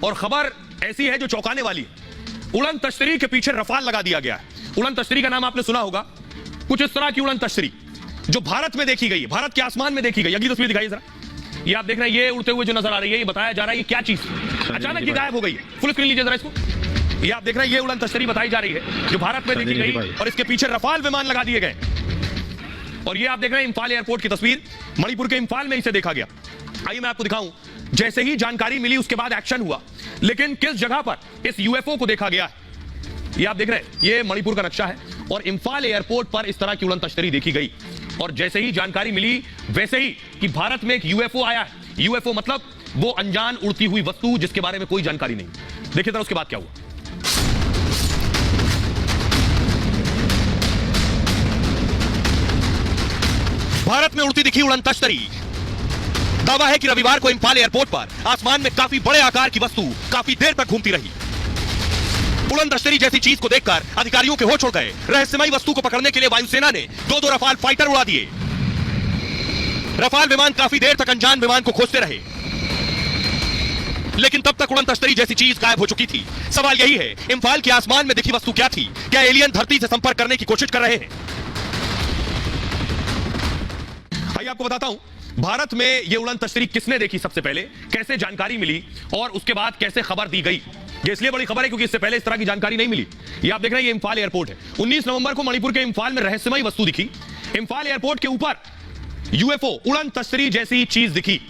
और खबर ऐसी है जो चौंकाने वाली है। उड़न तश्तरी के पीछे रफाल लगा दिया गया है। उड़न तश्तरी का नाम आपने सुना होगा। कुछ इस तरह की उड़न तश्तरी जो भारत में देखी गई है, भारत के आसमान में देखी गई। अगली तस्वीर दिखाइए जरा। ये आप देख रहे हैं, ये उड़ते हुए जो नजर आ रही है, ये बताया जा रहा है ये क्या चीज अचानक ये गायब हो गई है। फुल स्क्रीन लीजिए जरा इसको। ये आप देख रहे हैं, ये उड़न तश्तरी बताई जा रही है जो भारत में देखी गई और इसके पीछे रफाल विमान लगा दिए गए। और ये आप देख रहे हैं इंफाल एयरपोर्ट की तस्वीर, मणिपुर के इंफाल में इसे देखा गया। आइए मैं आपको दिखाऊं। जैसे ही जानकारी मिली उसके बाद एक्शन हुआ, लेकिन किस जगह पर इस यूएफओ को देखा गया है ये आप देख रहे हैं। ये मणिपुर का नक्शा है और इंफाल एयरपोर्ट पर इस तरह की उड़न तश्तरी देखी गई। और जैसे ही जानकारी मिली वैसे ही कि भारत में एक यूएफओ आया है। यूएफओ मतलब वो अनजान उड़ती हुई वस्तु जिसके बारे में कोई जानकारी नहीं। देखिए जरा उसके बाद क्या हुआ। भारत में उड़ती दिखी उड़न तश्तरी। दावा है कि रविवार को इंफाल एयरपोर्ट पर आसमान में काफी बड़े आकार की वस्तु काफी देर तक घूमती रही। उड़न तश्तरी जैसी चीज को देखकर अधिकारियों के होश उड़ गए। रहस्यमयी वस्तु को पकड़ने के लिए वायुसेना ने दो रफाल फाइटर उड़ा दिए। रफाल विमान काफी देर तक अनजान विमान को खोजते रहे, लेकिन तब तक उड़न तश्तरी जैसी चीज गायब हो चुकी थी। सवाल यही है, इंफाल के आसमान में दिखी वस्तु क्या थी? क्या एलियन धरती से संपर्क करने की कोशिश कर रहे हैं? आइए आपको बताता हूं, भारत में यह उड़न तश्तरी किसने देखी सबसे पहले, कैसे जानकारी मिली और उसके बाद कैसे खबर दी गई। ये इसलिए बड़ी खबर है क्योंकि इससे पहले इस तरह की जानकारी नहीं मिली। ये आप देख रहे हैं, ये इंफाल एयरपोर्ट है। 19 नवंबर को मणिपुर के इंफाल में रहस्यमयी वस्तु दिखी। इंफाल एयरपोर्ट के ऊपर यूएफओ उड़न तश्तरी जैसी चीज दिखी।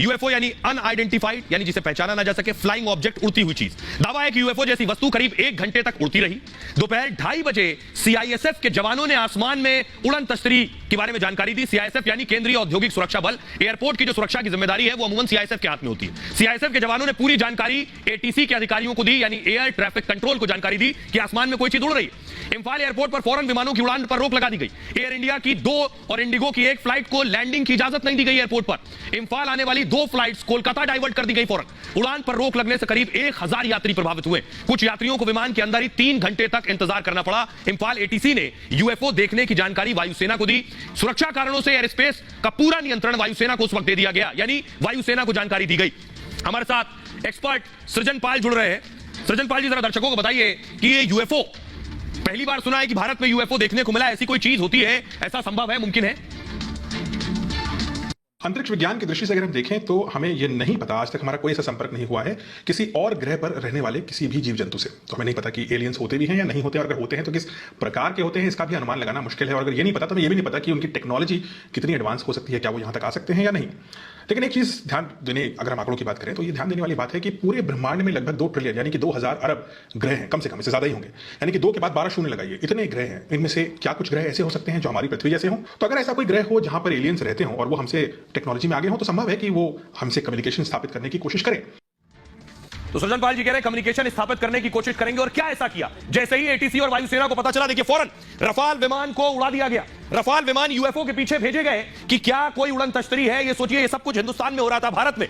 यूएफओ यानी अनआइडेंटिफाइड, यानी जिसे पहचाना ना जा सके, फ्लाइंग ऑब्जेक्ट, उड़ती हुई चीज। दावा है कि यूएफओ जैसी वस्तु करीब 1 घंटे तक उड़ती रही। दोपहर 2:30 बजे सीआईएसएफ के जवानों ने आसमान में उड़न तश्तरी के बारे में जानकारी दी। सीआईएसएफ यानी केंद्रीय औद्योगिक सुरक्षा बल। एयरपोर्ट की जो सुरक्षा की जिम्मेदारी है वो अमूमन सीआईएसएफ के हाथ में होती है। सीआईएसएफ के जवानों ने पूरी जानकारी एटीसी के अधिकारियों को दी, यानी एयर ट्रैफिक कंट्रोल को जानकारी दी कि आसमान में कोई चीज उड़ रही है। इंफाल एयरपोर्ट पर फौरन विमानों की उड़ान पर रोक लगा दी गई। एयर इंडिया की 2 और इंडिगो की 1 फ्लाइट को लैंडिंग की इजाजत नहीं दी गई एयरपोर्ट पर। इंफाल आने वाली 2 फ्लाइट्स कोलकाता डाइवर्ट कर दी गई फौरन। उड़ान पर रोक लगने से करीब 1000 यात्री प्रभावित हुए। कुछ यात्रियों को विमान के अंदर ही 3 घंटे तक इंतजार करना पड़ा। इंफाल एटीसी ने यूएफओ देखने की जानकारी वायुसेना को दी। सुरक्षा कारणों से एयर स्पेस का पूरा नियंत्रण वायुसेना को उस वक्त दे दिया गया, यानी वायुसेना को जानकारी दी गई। हमारे साथ एक्सपर्ट सृजन पाल जुड़ रहे हैं। सृजन पाल जी, जरा दर्शकों को बताइए कि ये यूएफओ पहली बार सुना है कि भारत में यूएफओ देखने को मिला। ऐसी कोई चीज होती है, ऐसा संभव है, मुमकिन है? अंतरिक्ष विज्ञान की दृष्टि से अगर हम देखें तो हमें यह नहीं पता, आज तक हमारा कोई ऐसा संपर्क नहीं हुआ है किसी और ग्रह पर रहने वाले किसी भी जीव जंतु से। तो हमें नहीं पता कि एलियंस होते भी हैं या नहीं होते, और अगर होते हैं तो किस प्रकार के होते हैं इसका भी अनुमान लगाना मुश्किल है। और अगर ये नहीं पता तो हमें ये भी नहीं पता कि उनकी टेक्नोलॉजी कितनी एडवांस हो सकती है, क्या वो यहाँ तक आ सकते हैं या नहीं। लेकिन एक चीज ध्यान देने, अगर हम आंकड़ों की बात करें तो ये ध्यान देने वाली बात है कि पूरे ब्रह्मांड में लगभग 2 ट्रिलियन यानी कि 2000 अरब ग्रह हैं, कम से कम, इससे ज्यादा ही होंगे। यानी कि 2 के बाद 12 शून्य लगाइए, इतने ग्रह हैं। इनमें से क्या कुछ ग्रह ऐसे हो सकते हैं जो हमारी पृथ्वी जैसे हों? तो अगर ऐसा कोई ग्रह हो जहां पर एलियंस रहते हों और वो हमसे टेक्नोलॉजी में आगे हों, तो संभव है कि वो हमसे कम्युनिकेशन स्थापित करने की कोशिश करें। तो सृजन पाल जी कह रहे हैं कम्युनिकेशन स्थापित करने की कोशिश करेंगे। और क्या ऐसा किया? जैसे ही एटीसी और वायुसेना को पता चला, देखिए फौरन रफाल विमान को उड़ा दिया गया। रफाल विमान यूएफओ के पीछे भेजे गए कि क्या कोई उड़न तश्तरी है। ये सोचिए, ये सब कुछ हिंदुस्तान में हो रहा था, भारत में।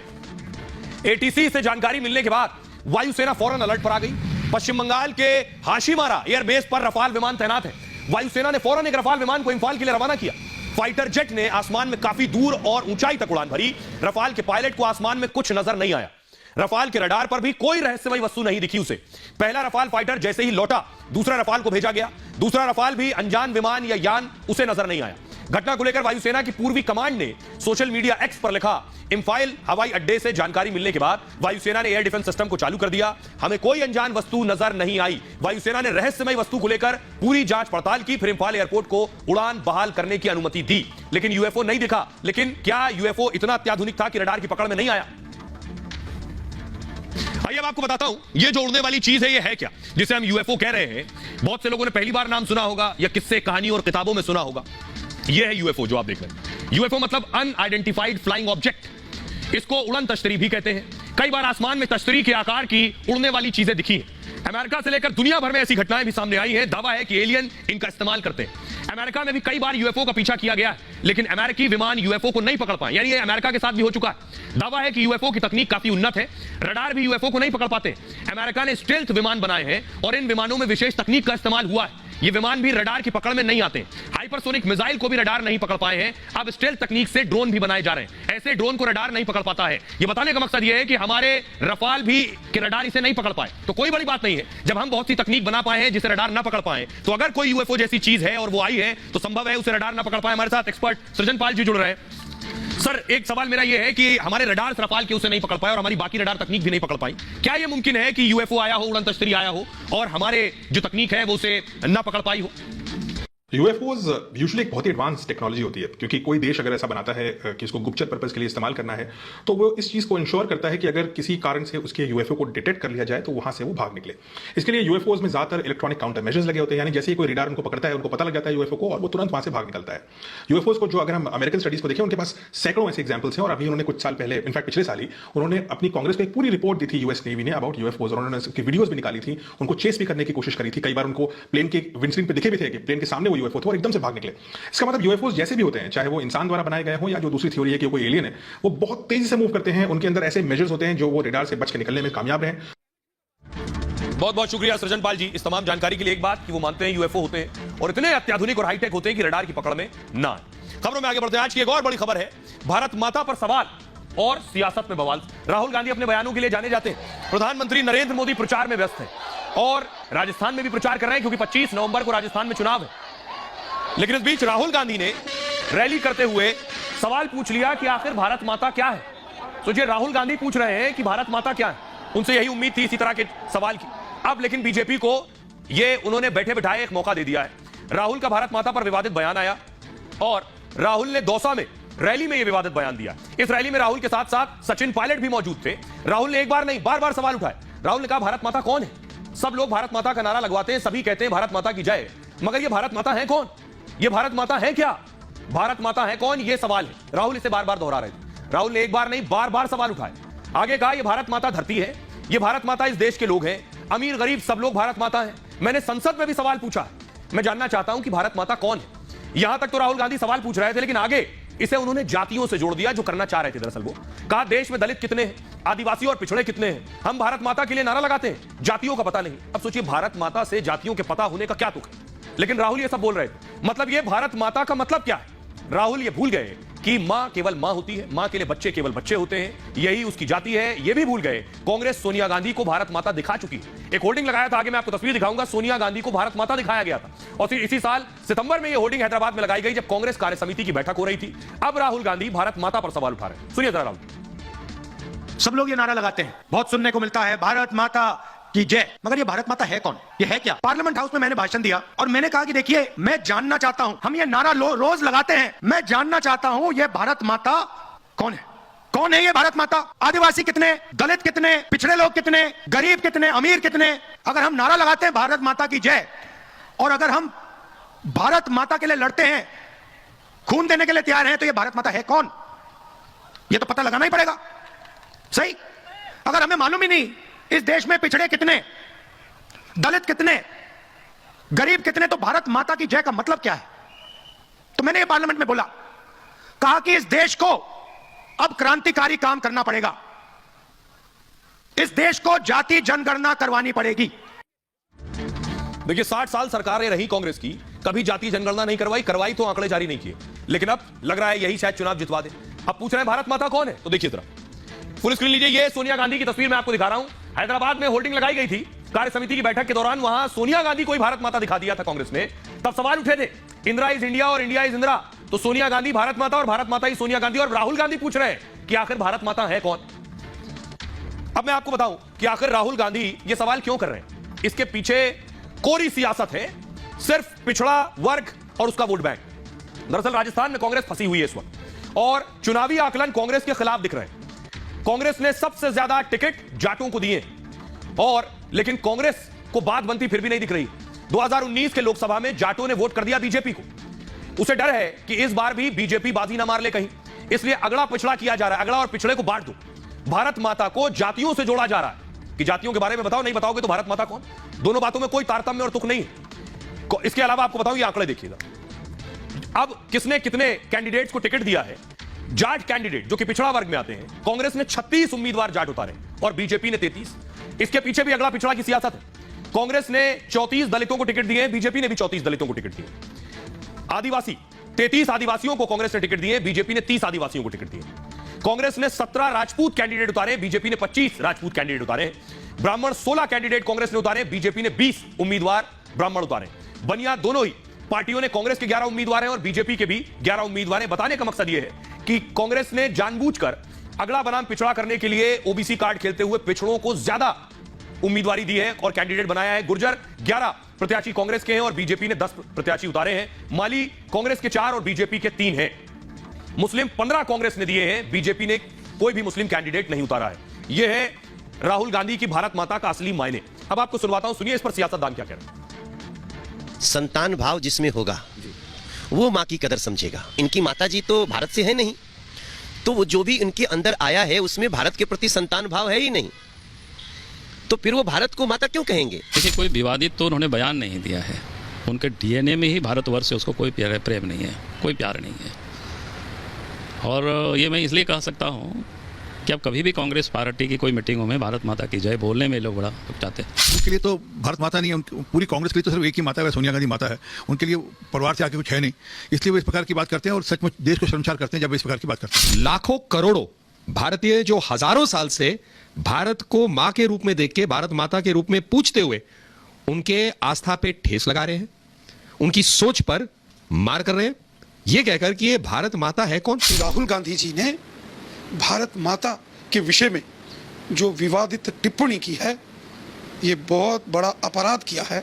एटीसी से जानकारी मिलने के बाद वायुसेना फौरन अलर्ट पर आ गई। पश्चिम बंगाल के हाशीमारा एयरबेस पर रफाल विमान तैनात है। वायुसेना ने फौरन एक रफाल विमान को इंफाल के लिए रवाना किया। फाइटर जेट ने आसमान में काफी दूर और ऊंचाई तक उड़ान भरी। रफाल के पायलट को आसमान में कुछ नजर नहीं आया। रफाल के रडार पर भी कोई रहस्यमयी वस्तु नहीं दिखी उसे। पहला रफाल फाइटर जैसे ही लौटा, दूसरा रफाल को भेजा गया। दूसरा रफाल भी अनजान विमान या यान, उसे नजर नहीं आया। घटना को लेकर वायुसेना की पूर्वी कमांड ने सोशल मीडिया एक्स पर लिखा, इंफाल हवाई अड्डे से जानकारी मिलने के बाद वायुसेना ने एयर डिफेंस सिस्टम को चालू कर दिया। हमें कोई अनजान वस्तु नजर नहीं आई। वायुसेना ने रहस्यमयी वस्तु को लेकर पूरी जांच पड़ताल की, फिर इंफाल एयरपोर्ट को उड़ान बहाल करने की अनुमति दी। लेकिन यूएफओ नहीं दिखा। लेकिन क्या यूएफओ इतना अत्याधुनिक था कि रडार की पकड़ में नहीं आया? आइए अब आपको बताता हूं, ये जो उड़ने वाली चीज है ये है क्या, जिसे हम यूएफओ कह रहे हैं। बहुत से लोगों ने पहली बार नाम सुना होगा या किस्से, कहानी और किताबों में सुना होगा। ये है यूएफओ जो आप देख रहे हैं। यूएफओ मतलब अनआइडेंटिफाइड फ्लाइंग ऑब्जेक्ट। इसको उड़न तश्तरी भी कहते हैं। कई बार आसमान में तश्तरी के आकार की उड़ने वाली चीजें दिखी हैं। अमेरिका से लेकर दुनिया भर में ऐसी घटनाएं भी सामने आई हैं। दावा है कि एलियन इनका इस्तेमाल करते हैं। अमेरिका में भी कई बार यूएफओ का पीछा किया गया है, लेकिन अमेरिकी विमान यूएफओ को नहीं पकड़ पाए। यानी ये अमेरिका के साथ भी हो चुका है। दावा है कि यूएफओ की तकनीक काफी उन्नत है। रडार भी यूएफओ को नहीं पकड़ पाते। अमेरिका ने स्टेल्थ विमान बनाए हैं और इन विमानों में विशेष तकनीक का इस्तेमाल हुआ है। ये विमान भी रडार की पकड़ में नहीं आते। हाइपरसोनिक मिसाइल को भी रडार नहीं पकड़ पाए हैं। अब स्टेल्थ तकनीक से ड्रोन भी बनाए जा रहे हैं। ऐसे ड्रोन को रडार नहीं पकड़ पाता है। ये बताने का मकसद ये है कि हमारे रफाल भी के रडार इसे नहीं पकड़ पाए, तो कोई बड़ी बात नहीं है। जब हम बहुत सी तकनीक बना पाए हैं जिसे रडार ना पकड़ पाए, तो अगर कोई यूएफओ जैसी चीज है और वो आई है तो संभव है उसे रडार ना पकड़ पाए। हमारे साथ एक्सपर्ट सृजन पाल जी जुड़ रहे हैं। सर, एक सवाल मेरा यह है कि हमारे रडार रफाल के उसे नहीं पकड़ पाए और हमारी बाकी रडार तकनीक भी नहीं पकड़ पाई। क्या यह मुमकिन है कि यूएफओ आया हो, उड़न तश्तरी आया हो और हमारे जो तकनीक है वो उसे ना पकड़ पाई हो? यूएफओज यूजुअली एक बहुत ही एडवांस टेक्नोलॉजी होती है, क्योंकि कोई देश अगर ऐसा बनाता है कि इसको गुप्तचर पर्पस के लिए इस्तेमाल करना है, तो वो इस चीज़ को इंश्योर करता है कि अगर किसी कारण से उसके यूएफओ को डिटेक्ट कर लिया जाए तो वहां से वो भाग निकले। इसके लिए यूएफओज में ज्यादातर इलेक्ट्रॉनिक काउंटर मेजर्स लगे होते हैं, यानी जैसे ही कोई रेडार उनको पकड़ता है, उनको पता लग जाता है यूएफओ को और वो तुरंत वहां से भाग निकलता है। यूएफओज को जो अगर हम अमेरिकन स्टडीज को देखें, उनके पास सैकड़ों ऐसे एग्जाम्पल्स हैं और अभी उन्होंने कुछ साल पहले, इनफैक्ट पिछले साल ही, उन्होंने अपनी कांग्रेस को एक पूरी रिपोर्ट दी थी यूएस नेवी ने अबाउट यूएफओज। उन्होंने उसकी वीडियोज भी निकाली थी, उनको चेस भी करने की कोशिश करी थी। कई बार उनको प्लेन के विंडस्क्रीन पे दिखे भी थे कि प्लेन के सामने वो यूएफओ थे और एकदम से भाग निकले। इसका मतलब यूएफओज जैसे भी होते हैं, चाहे वो इंसान द्वारा बनाए गए हों या जो दूसरी थ्योरी है कि कोई एलियन है, वो बहुत तेजी से मूव करते हैं। उनके अंदर ऐसे मेजर्स होते हैं जो वो रेडार से बच के निकलने में कामयाब रहे। बहुत बहुत शुक्रिया सृजन पाल जी इस तमाम जानकारी के लिए। एक बात कि वो मानते हैं यूएफओ होते हैं और इतने अत्याधुनिक और हाईटेक होते हैं कि रडार की पकड़ में ना आए। खबरों में आगे बढ़ते हैं। आज की एक और बड़ी खबर है, भारत माता पर सवाल और सियासत में बवाल। राहुल गांधी अपने बयानों के लिए जाने जाते हैं। प्रधानमंत्री नरेंद्र मोदी प्रचार में व्यस्त हैं और राजस्थान में भी प्रचार कर रहे हैं, क्योंकि 25 नवंबर को राजस्थान में चुनाव है। लेकिन इस बीच राहुल गांधी ने रैली करते हुए सवाल पूछ लिया कि आखिर भारत माता क्या है। सोचिए, राहुल गांधी पूछ रहे हैं कि भारत माता क्या है। उनसे यही उम्मीद थी इसी तरह के सवाल की। अब लेकिन बीजेपी को ये उन्होंने बैठे बिठाए एक मौका दे दिया है। राहुल का भारत माता पर विवादित बयान आया और राहुल ने दौसा में रैली में यह विवादित बयान दिया। इस रैली में राहुल के साथ साथ सचिन पायलट भी मौजूद थे। राहुल ने एक बार नहीं, बार बार सवाल उठाए। राहुल ने कहा, भारत माता कौन है? सब लोग भारत माता का नारा लगवाते हैं, सभी कहते हैं भारत माता की जय, मगर ये भारत माता है कौन? ये भारत माता है क्या? भारत माता है कौन? ये सवाल है। राहुल इसे बार बार दोहरा रहे थे। राहुल ने एक बार नहीं, बार बार सवाल उठाए। आगे कहा, ये भारत माता धरती है, ये भारत माता इस देश के लोग हैं, अमीर गरीब सब लोग भारत माता हैं। मैंने संसद में भी सवाल पूछा, मैं जानना चाहता हूं कि भारत माता कौन है। यहां तक तो राहुल गांधी सवाल पूछ रहे थे, लेकिन आगे इसे उन्होंने जातियों से जोड़ दिया, जो करना चाह रहे थे। दरअसल वो कहा, देश में दलित कितने हैं, आदिवासी और पिछड़े कितने हैं, हम भारत माता के लिए नारा लगाते हैं, जातियों का पता नहीं। अब सोचिए, भारत माता से जातियों के पता होने का क्या तुक है? लेकिन राहुल ये सब बोल रहे थे। मतलब ये भारत माता का मतलब क्या है? राहुल ये भूल गए कि मां केवल मां होती है, मां के लिए बच्चे केवल बच्चे होते हैं, यही उसकी जाति है। ये भी भूल गए कांग्रेस सोनिया गांधी को भारत माता दिखा चुकी है। एक होर्डिंग लगाया था, आगे मैं आपको तस्वीर दिखाऊंगा, सोनिया गांधी को भारत माता दिखाया गया था। और फिर इसी साल सितंबर में यह होर्डिंग हैदराबाद में लगाई गई, जब कांग्रेस कार्य समिति की बैठक हो रही थी। अब राहुल गांधी भारत माता पर सवाल उठा रहे हैं। सुनिए जरा राहुल। सब लोग ये नारा लगाते हैं, बहुत सुनने को मिलता है, भारत माता की जय, मगर ये भारत माता है कौन? ये है क्या? पार्लियामेंट हाउस में मैंने भाषण दिया और मैंने कहा कि देखिए, मैं जानना चाहता हूं, हम ये नारा रोज लगाते हैं, मैं जानना चाहता हूं ये भारत माता कौन है? कौन है ये भारत माता? आदिवासी कितने, दलित कितने, पिछड़े लोग कितने, गरीब कितने, अमीर कितने? अगर हम नारा लगाते हैं भारत माता की जय और अगर हम भारत माता के लिए लड़ते हैं, खून देने के लिए तैयार हैं, तो ये भारत माता है कौन? ये तो पता लगाना ही पड़ेगा। सही, अगर हमें मालूम ही नहीं इस देश में पिछड़े कितने, दलित कितने, गरीब कितने, तो भारत माता की जय का मतलब क्या है? तो मैंने पार्लियामेंट में बोला, कहा कि इस देश को अब क्रांतिकारी काम करना पड़ेगा, इस देश को जाति जनगणना करवानी पड़ेगी। देखिए, 60 साल सरकारें रही कांग्रेस की, कभी जाति जनगणना नहीं करवाई तो आंकड़े जारी नहीं किए, लेकिन अब लग रहा है यही शायद चुनाव जितवा दे। अब पूछ रहे हैं भारत माता कौन है, तो देखिए जरा फुल स्क्रीन लीजिए। ये सोनिया गांधी की तस्वीर मैं आपको दिखा रहा हूं। हैदराबाद में होर्डिंग लगाई गई थी कार्य समिति की बैठक के दौरान, वहां सोनिया गांधी को ही भारत माता दिखा दिया था कांग्रेस ने। तब सवाल उठे थे, इंदिरा इज इंडिया और इंडिया इज इंदिरा, तो सोनिया गांधी भारत माता और भारत माता ही सोनिया गांधी। और राहुल गांधी पूछ रहे हैं कि आखिर भारत माता है कौन? अब मैं आपको बताऊं कि आखिर राहुल गांधी ये सवाल क्यों कर रहे हैं। इसके पीछे कोरी सियासत है, सिर्फ पिछड़ा वर्ग और उसका वोट बैंक। दरअसल राजस्थान में कांग्रेस फंसी हुई है इस वक्त और चुनावी आकलन कांग्रेस के खिलाफ दिख रहे हैं। कांग्रेस ने सबसे ज्यादा टिकट जाटों को दिए और लेकिन कांग्रेस को बात बनती फिर भी नहीं दिख रही। 2019 के लोकसभा में जाटों ने वोट कर दिया बीजेपी को। उसे डर है कि इस बार भी बीजेपी बाजी ना मार ले कहीं, इसलिए अगड़ा पिछड़ा किया जा रहा है। अगड़ा और पिछड़े को बांट दो। भारत माता को जातियों से जोड़ा जा रहा है कि जातियों के बारे में बताओ, नहीं बताओगे तो भारत माता कौन? दोनों बातों में कोई तारतम्य और तुक नहीं है। इसके अलावा आपको बताऊं, ये आंकड़े देखिएगा। अब किसने कितने कैंडिडेट्स को टिकट दिया है। जाट कैंडिडेट जो कि पिछड़ा वर्ग में आते हैं, कांग्रेस ने 36 उम्मीदवार जाट उतारे और बीजेपी ने 33। इसके पीछे भी अगला पिछड़ा की सियासत है। कांग्रेस ने 34 दलितों को टिकट दिए हैं, बीजेपी ने भी 34 दलितों को टिकट दिए। आदिवासी 33 आदिवासियों को कांग्रेस ने टिकट दिए, बीजेपी ने 30 आदिवासियों को टिकट दिए। कांग्रेस ने 17 राजपूत कैंडिडेट उतारे, बीजेपी ने 25 राजपूत कैंडिडेट उतारे। ब्राह्मण 16 कैंडिडेट कांग्रेस ने उतारे, बीजेपी ने 20 उम्मीदवार ब्राह्मण उतारे। बनिया दोनों ही पार्टियों ने, कांग्रेस के 11 उम्मीदवार हैं और बीजेपी के भी 11 उम्मीदवार हैं। बताने का मकसद यह है कि कांग्रेस ने जानबूझकर अगला बनाम पिछड़ा करने के लिए ओबीसी कार्ड खेलते हुए पिछड़ों को ज्यादा उम्मीदवारी दी है और कैंडिडेट बनाया है। गुर्जर 11 प्रत्याशी कांग्रेस के हैं और बीजेपी ने 10 प्रत्याशी उतारे हैं। माली कांग्रेस के 4 और बीजेपी के 3 हैं। मुस्लिम 15 कांग्रेस ने दिए हैं, बीजेपी ने कोई भी मुस्लिम कैंडिडेट नहीं उतारा है। यह है राहुल गांधी की भारत माता का असली मायने। अब आपको सुनवाता हूं, सुनिए इस पर सियासतदान क्या कह रहे हैं। संतान भाव जिसमें होगा वो माँ की कदर समझेगा। इनकी माताजी तो भारत से है नहीं, तो वो जो भी इनके अंदर आया है उसमें भारत के प्रति संतान भाव है ही नहीं, तो फिर वो भारत को माता क्यों कहेंगे? देखिए, कोई विवादित तो उन्होंने बयान नहीं दिया है। उनके डीएनए में ही भारतवर्ष से उसको कोई प्रेम नहीं है, कोई प्यार नहीं है। और ये मैं इसलिए कह सकता हूँ कि अब कभी भी कांग्रेस पार्टी की कोई मीटिंगों में भारत माता की जय बोलने में लोग बड़ा चाहते हैं। उनके लिए तो भारत माता नहीं है, पूरी कांग्रेस के लिए तो सिर्फ एक ही माता है, सोनिया गांधी माता है। उनके लिए परिवार से आगे कुछ है नहीं, इसलिए वो इस प्रकार की बात करते हैं और सचमुच देश को शर्मसार करते हैं जब इस प्रकार की बात करते हैं। लाखों करोड़ों भारतीय जो हजारों साल से भारत को मां के रूप में देख के भारत माता के रूप में पूजते हुए उनके आस्था पे ठेस लगा रहे हैं, उनकी सोच पर मार कर रहे हैं, ये कहकर कि ये भारत माता है कौन। राहुल गांधी जी ने भारत माता के विषय में जो विवादित टिप्पणी की है, ये बहुत बड़ा अपराध किया है।